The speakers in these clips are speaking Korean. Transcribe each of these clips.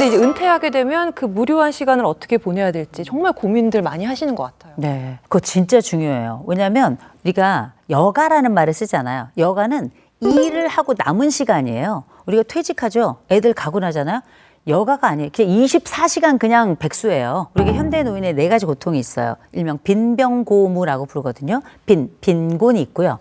근데 이제 은퇴하게 되면 그 무료한 시간을 어떻게 보내야 될지 정말 고민들 많이 하시는 것 같아요. 네, 그거 진짜 중요해요. 왜냐하면 우리가 여가라는 말을 쓰잖아요. 여가는 일을 하고 남은 시간이에요. 우리가 퇴직하죠. 애들 가고 나잖아요. 여가가 아니에요. 그냥 24시간 그냥 백수예요. 우리가 현대 노인의 4가지 고통이 있어요. 일명 빈병고무라고 부르거든요. 빈곤이 있고요.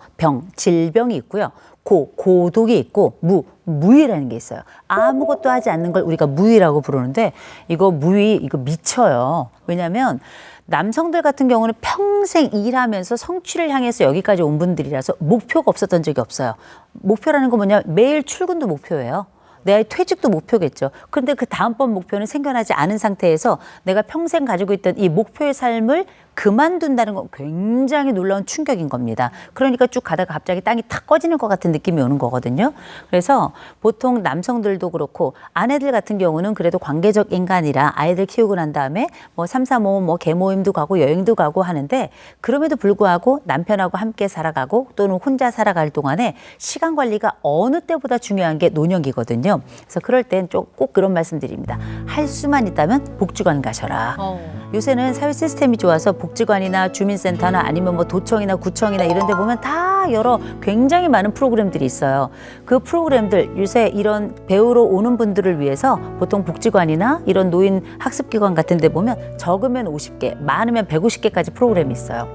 질병이 있고요. 고독이 있고 무의라는 게 있어요. 아무것도 하지 않는 걸 우리가 무의라고 부르는데 이거 미쳐요. 왜냐하면 남성들 같은 경우는 평생 일하면서 성취를 향해서 여기까지 온 분들이라서 목표가 없었던 적이 없어요. 목표라는 건 뭐냐? 매일 출근도 목표예요. 내 퇴직도 목표겠죠. 그런데 그 다음번 목표는 생겨나지 않은 상태에서 내가 평생 가지고 있던 이 목표의 삶을 그만둔다는 건 굉장히 놀라운 충격인 겁니다. 그러니까 쭉 가다가 갑자기 땅이 탁 꺼지는 것 같은 느낌이 오는 거거든요. 그래서 보통 남성들도 그렇고 아내들 같은 경우는 그래도 관계적 인간이라 아이들 키우고 난 다음에 뭐 삼삼오오 뭐 개모임도 가고 여행도 가고 하는데 그럼에도 불구하고 남편하고 함께 살아가고 또는 혼자 살아갈 동안에 시간 관리가 어느 때보다 중요한 게 노년기거든요. 그래서 그럴 땐 꼭 그런 말씀 드립니다. 할 수만 있다면 복지관 가셔라. 요새는 사회 시스템이 좋아서 복지관이나 주민센터나 아니면 뭐 도청이나 구청이나 이런 데 보면 다 여러 굉장히 많은 프로그램들이 있어요. 그 프로그램들 요새 이런 배우러 오는 분들을 위해서 보통 복지관이나 이런 노인 학습기관 같은 데 보면 적으면 50개, 많으면 150개까지 프로그램이 있어요.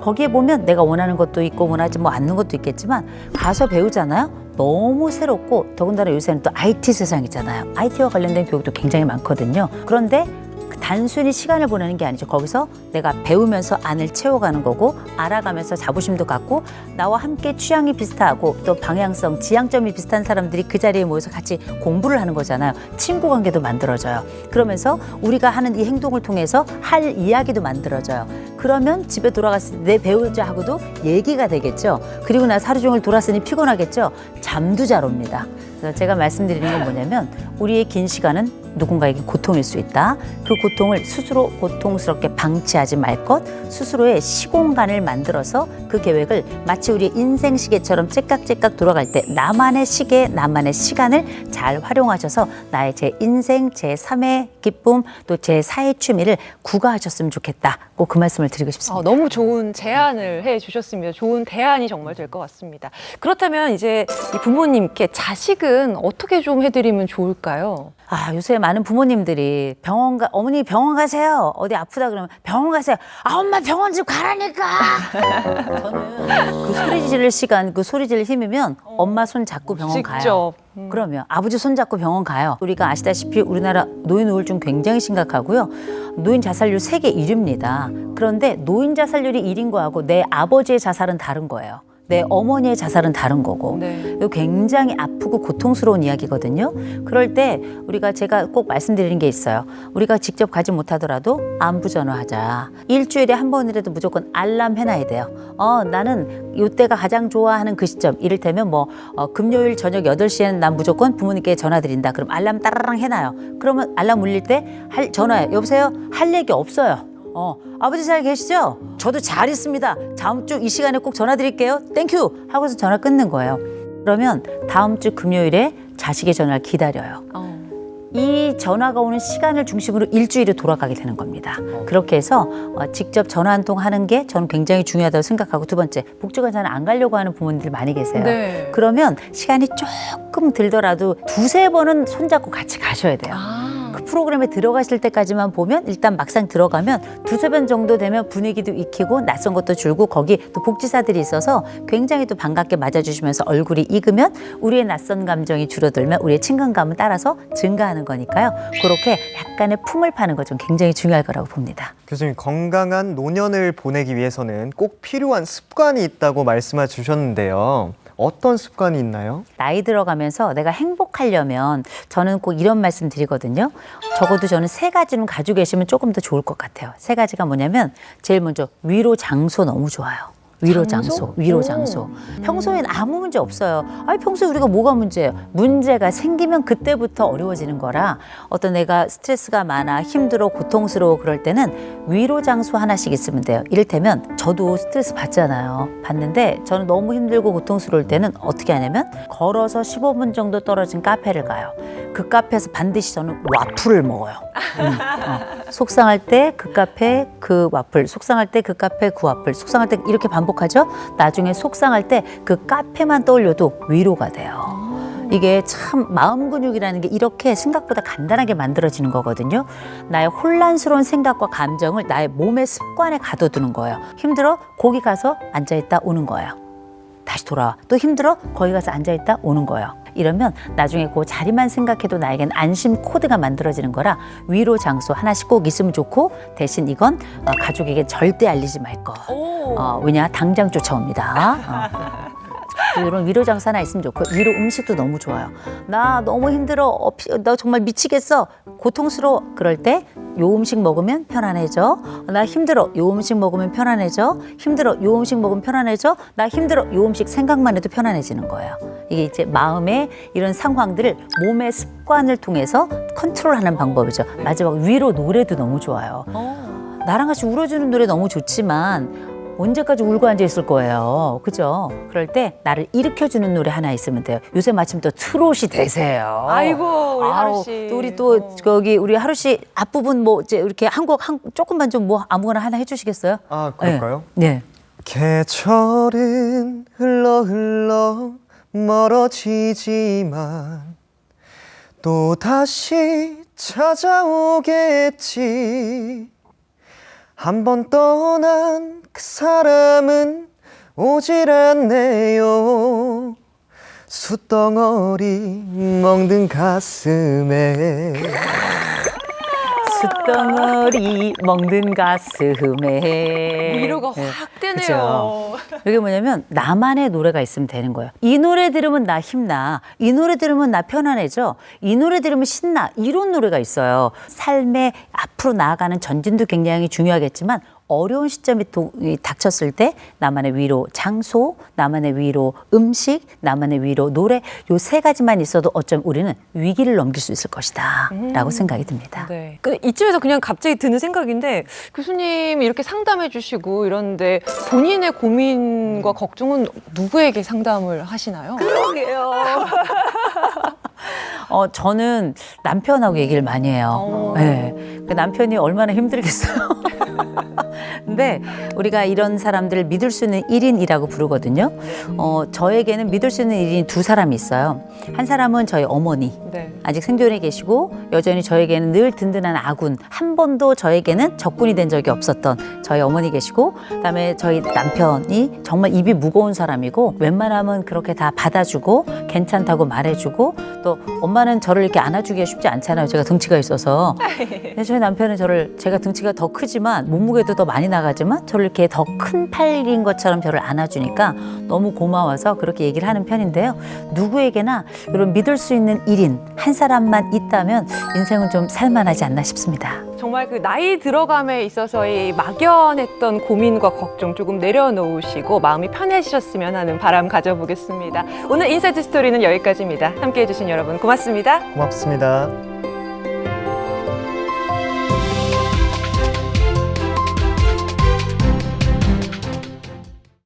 거기에 보면 내가 원하는 것도 있고 원하지 않는 것도 있겠지만 가서 배우잖아요. 너무 새롭고 더군다나 요새는 또 IT 세상이잖아요. IT와 관련된 교육도 굉장히 많거든요. 그런데 단순히 시간을 보내는 게 아니죠. 거기서 내가 배우면서 안을 채워가는 거고 알아가면서 자부심도 갖고 나와 함께 취향이 비슷하고 또 방향성, 지향점이 비슷한 사람들이 그 자리에 모여서 같이 공부를 하는 거잖아요. 친구 관계도 만들어져요. 그러면서 우리가 하는 이 행동을 통해서 할 이야기도 만들어져요. 그러면 집에 돌아갔을 때 내 배우자하고도 얘기가 되겠죠. 그리고 나서 하루 종일 돌았으니 피곤하겠죠. 잠도 잘 옵니다. 그래서 제가 말씀드리는 건 뭐냐면 우리의 긴 시간은 누군가에게 고통일 수 있다. 그 고통을 스스로 고통스럽게 방치하지 말 것, 스스로의 시공간을 만들어서 그 계획을 마치 우리의 인생 시계처럼 째깍째깍 돌아갈 때 나만의 시계, 나만의 시간을 잘 활용하셔서 나의 제 인생, 제 3의 기쁨, 또 제 4의 취미를 구가하셨으면 좋겠다. 꼭 그 말씀을 드리고 싶습니다. 너무 좋은 제안을 해주셨습니다. 좋은 대안이 정말 될 것 같습니다. 그렇다면 이제 이 부모님께 자식은 어떻게 좀 해드리면 좋을까요? 요새 많은 부모님들이 어머니 병원 가세요. 어디 아프다 그러면 병원 가세요. 엄마 병원 좀 가라니까. 저는 그 소리 지를 시간, 그 소리 지를 힘이면 엄마 손 잡고 병원 가요. 그러면 아버지 손 잡고 병원 가요. 우리가 아시다시피 우리나라 노인 우울증 굉장히 심각하고요. 노인 자살률 세계 1위입니다. 그런데 노인 자살률이 1인 거하고 내 아버지의 자살은 다른 거예요. 내 어머니의 자살은 다른 거고. 네. 이거 굉장히 아프고 고통스러운 이야기거든요. 그럴 때 제가 꼭 말씀드리는 게 있어요. 우리가 직접 가지 못하더라도 안부 전화하자. 일주일에 한 번이라도 무조건 알람 해놔야 돼요. 나는 이때가 가장 좋아하는 그 시점. 이를테면 금요일 저녁 8시에는 난 무조건 부모님께 전화드린다. 그럼 알람 따라랑 해놔요. 그러면 알람 울릴 때 전화해요. 여보세요? 할 얘기 없어요. 아버지 잘 계시죠? 저도 잘 있습니다. 다음 주 이 시간에 꼭 전화 드릴게요. 땡큐! 하고서 전화 끊는 거예요. 그러면 다음 주 금요일에 자식의 전화를 기다려요. 이 전화가 오는 시간을 중심으로 일주일이 돌아가게 되는 겁니다. 그렇게 해서 직접 전화 한 통 하는 게 저는 굉장히 중요하다고 생각하고 두 번째, 복지관 잘 안 가려고 하는 부모님들 많이 계세요. 네. 그러면 시간이 조금 들더라도 2-3번은 손잡고 같이 가셔야 돼요. 그 프로그램에 들어가실 때까지만 보면 일단 막상 들어가면 2-3번 정도 되면 분위기도 익히고 낯선 것도 줄고 거기 또 복지사들이 있어서 굉장히 또 반갑게 맞아주시면서 얼굴이 익으면 우리의 낯선 감정이 줄어들면 우리의 친근감은 따라서 증가하는 거니까요. 그렇게 약간의 품을 파는 거 좀 굉장히 중요할 거라고 봅니다. 교수님, 건강한 노년을 보내기 위해서는 꼭 필요한 습관이 있다고 말씀해 주셨는데요. 어떤 습관이 있나요? 나이 들어가면서 내가 행복하려면 저는 꼭 이런 말씀 드리거든요. 적어도 저는 3가지는 가지고 계시면 조금 더 좋을 것 같아요. 3가지가 뭐냐면 제일 먼저 위로 장소 너무 좋아요. 위로 장소? 장소, 위로 오. 장소. 평소엔 아무 문제 없어요. 아니 평소에 우리가 뭐가 문제예요? 문제가 생기면 그때부터 어려워지는 거라 어떤 내가 스트레스가 많아 힘들어 고통스러워 그럴 때는 위로 장소 하나씩 있으면 돼요. 이를테면 저도 스트레스 받잖아요. 받는데 저는 너무 힘들고 고통스러울 때는 어떻게 하냐면 걸어서 15분 정도 떨어진 카페를 가요. 그 카페에서 반드시 저는 와플을 먹어요. 속상할 때 그 카페 그 와플, 속상할 때 그 카페 그 와플, 속상할 때 이렇게 반복하죠. 나중에 속상할 때 그 카페만 떠올려도 위로가 돼요. 이게 참 마음 근육이라는 게 이렇게 생각보다 간단하게 만들어지는 거거든요. 나의 혼란스러운 생각과 감정을 나의 몸의 습관에 가둬두는 거예요. 힘들어? 거기 가서 앉아있다 오는 거예요. 다시 돌아와. 또 힘들어? 거기 가서 앉아있다 오는 거예요. 이러면 나중에 그 자리만 생각해도 나에겐 안심 코드가 만들어지는 거라 위로 장소 하나씩 꼭 있으면 좋고 대신 이건 가족에게 절대 알리지 말 거. 왜냐? 당장 쫓아옵니다. 이런 위로 장소 하나 있으면 좋고 위로 음식도 너무 좋아요. 나 너무 힘들어. 나 정말 미치겠어. 고통스러워. 그럴 때 요 음식 먹으면 편안해져. 나 힘들어. 요 음식 먹으면 편안해져. 힘들어. 요 음식 먹으면 편안해져. 나 힘들어. 요 음식 생각만 해도 편안해지는 거예요. 이게 이제 마음의 이런 상황들을 몸의 습관을 통해서 컨트롤하는 방법이죠. 마지막 위로 노래도 너무 좋아요. 나랑 같이 울어주는 노래 너무 좋지만 언제까지 울고 앉아 있을 거예요. 그죠? 그럴 때 나를 일으켜주는 노래 하나 있으면 돼요. 요새 마침 또 트롯이 대세예요. 아이고 우리 하루 씨. 또 우리 또 저기 우리 하루 씨 앞부분 뭐 이제 이렇게 한 곡 조금만 좀 뭐 아무거나 하나 해주시겠어요? 아, 그럴까요? 네. 계절은 흘러 멀어지지만 또 다시 찾아오겠지. 한 번 떠난 그 사람은 오질 않네요. 숯덩어리 먹는 가슴에. 숯덩어리 먹는 가슴에 위로가 네. 확 되네요. 그죠? 이게 뭐냐면 나만의 노래가 있으면 되는 거예요. 이 노래 들으면 나 힘나. 이 노래 들으면 나 편안해져. 이 노래 들으면 신나. 이런 노래가 있어요. 삶의 앞으로 나아가는 전진도 굉장히 중요하겠지만 어려운 시점이 닥쳤을 때 나만의 위로 장소, 나만의 위로 음식, 나만의 위로 노래 요 세 가지만 있어도 어쩜 우리는 위기를 넘길 수 있을 것이다 라고 생각이 듭니다. 네. 근데 이쯤에서 그냥 갑자기 드는 생각인데 교수님이 이렇게 상담해 주시고 이런데 본인의 고민과 걱정은 누구에게 상담을 하시나요? 그러게요. 저는 남편하고 얘기를 많이 해요. 네. 그 남편이 얼마나 힘들겠어요. 근데 우리가 이런 사람들을 믿을 수 있는 1인이라고 부르거든요. 저에게는 믿을 수 있는 1인이 두 사람이 있어요. 한 사람은 저희 어머니. 네. 아직 생존해 계시고 여전히 저에게는 늘 든든한 아군. 한 번도 저에게는 적군이 된 적이 없었던 저희 어머니 계시고 그다음에 저희 남편이 정말 입이 무거운 사람이고 웬만하면 그렇게 다 받아주고 괜찮다고 말해주고 또 엄마는 저를 이렇게 안아주기가 쉽지 않잖아요. 제가 등치가 있어서. 근데 저희 남편은 제가 등치가 더 크지만 몸무게도 더 많이 나가지만 저를 이렇게 더 큰 팔인 것처럼 저를 안아주니까 너무 고마워서 그렇게 얘기를 하는 편인데요. 누구에게나 이런 믿을 수 있는 1인 한 사람만 있다면 인생은 좀 살만하지 않나 싶습니다. 정말 그 나이 들어감에 있어서의 막연했던 고민과 걱정 조금 내려놓으시고 마음이 편해지셨으면 하는 바람 가져보겠습니다. 오늘 인사이트 스토리는 여기까지입니다. 함께해 주신 여러분 고맙습니다. 고맙습니다.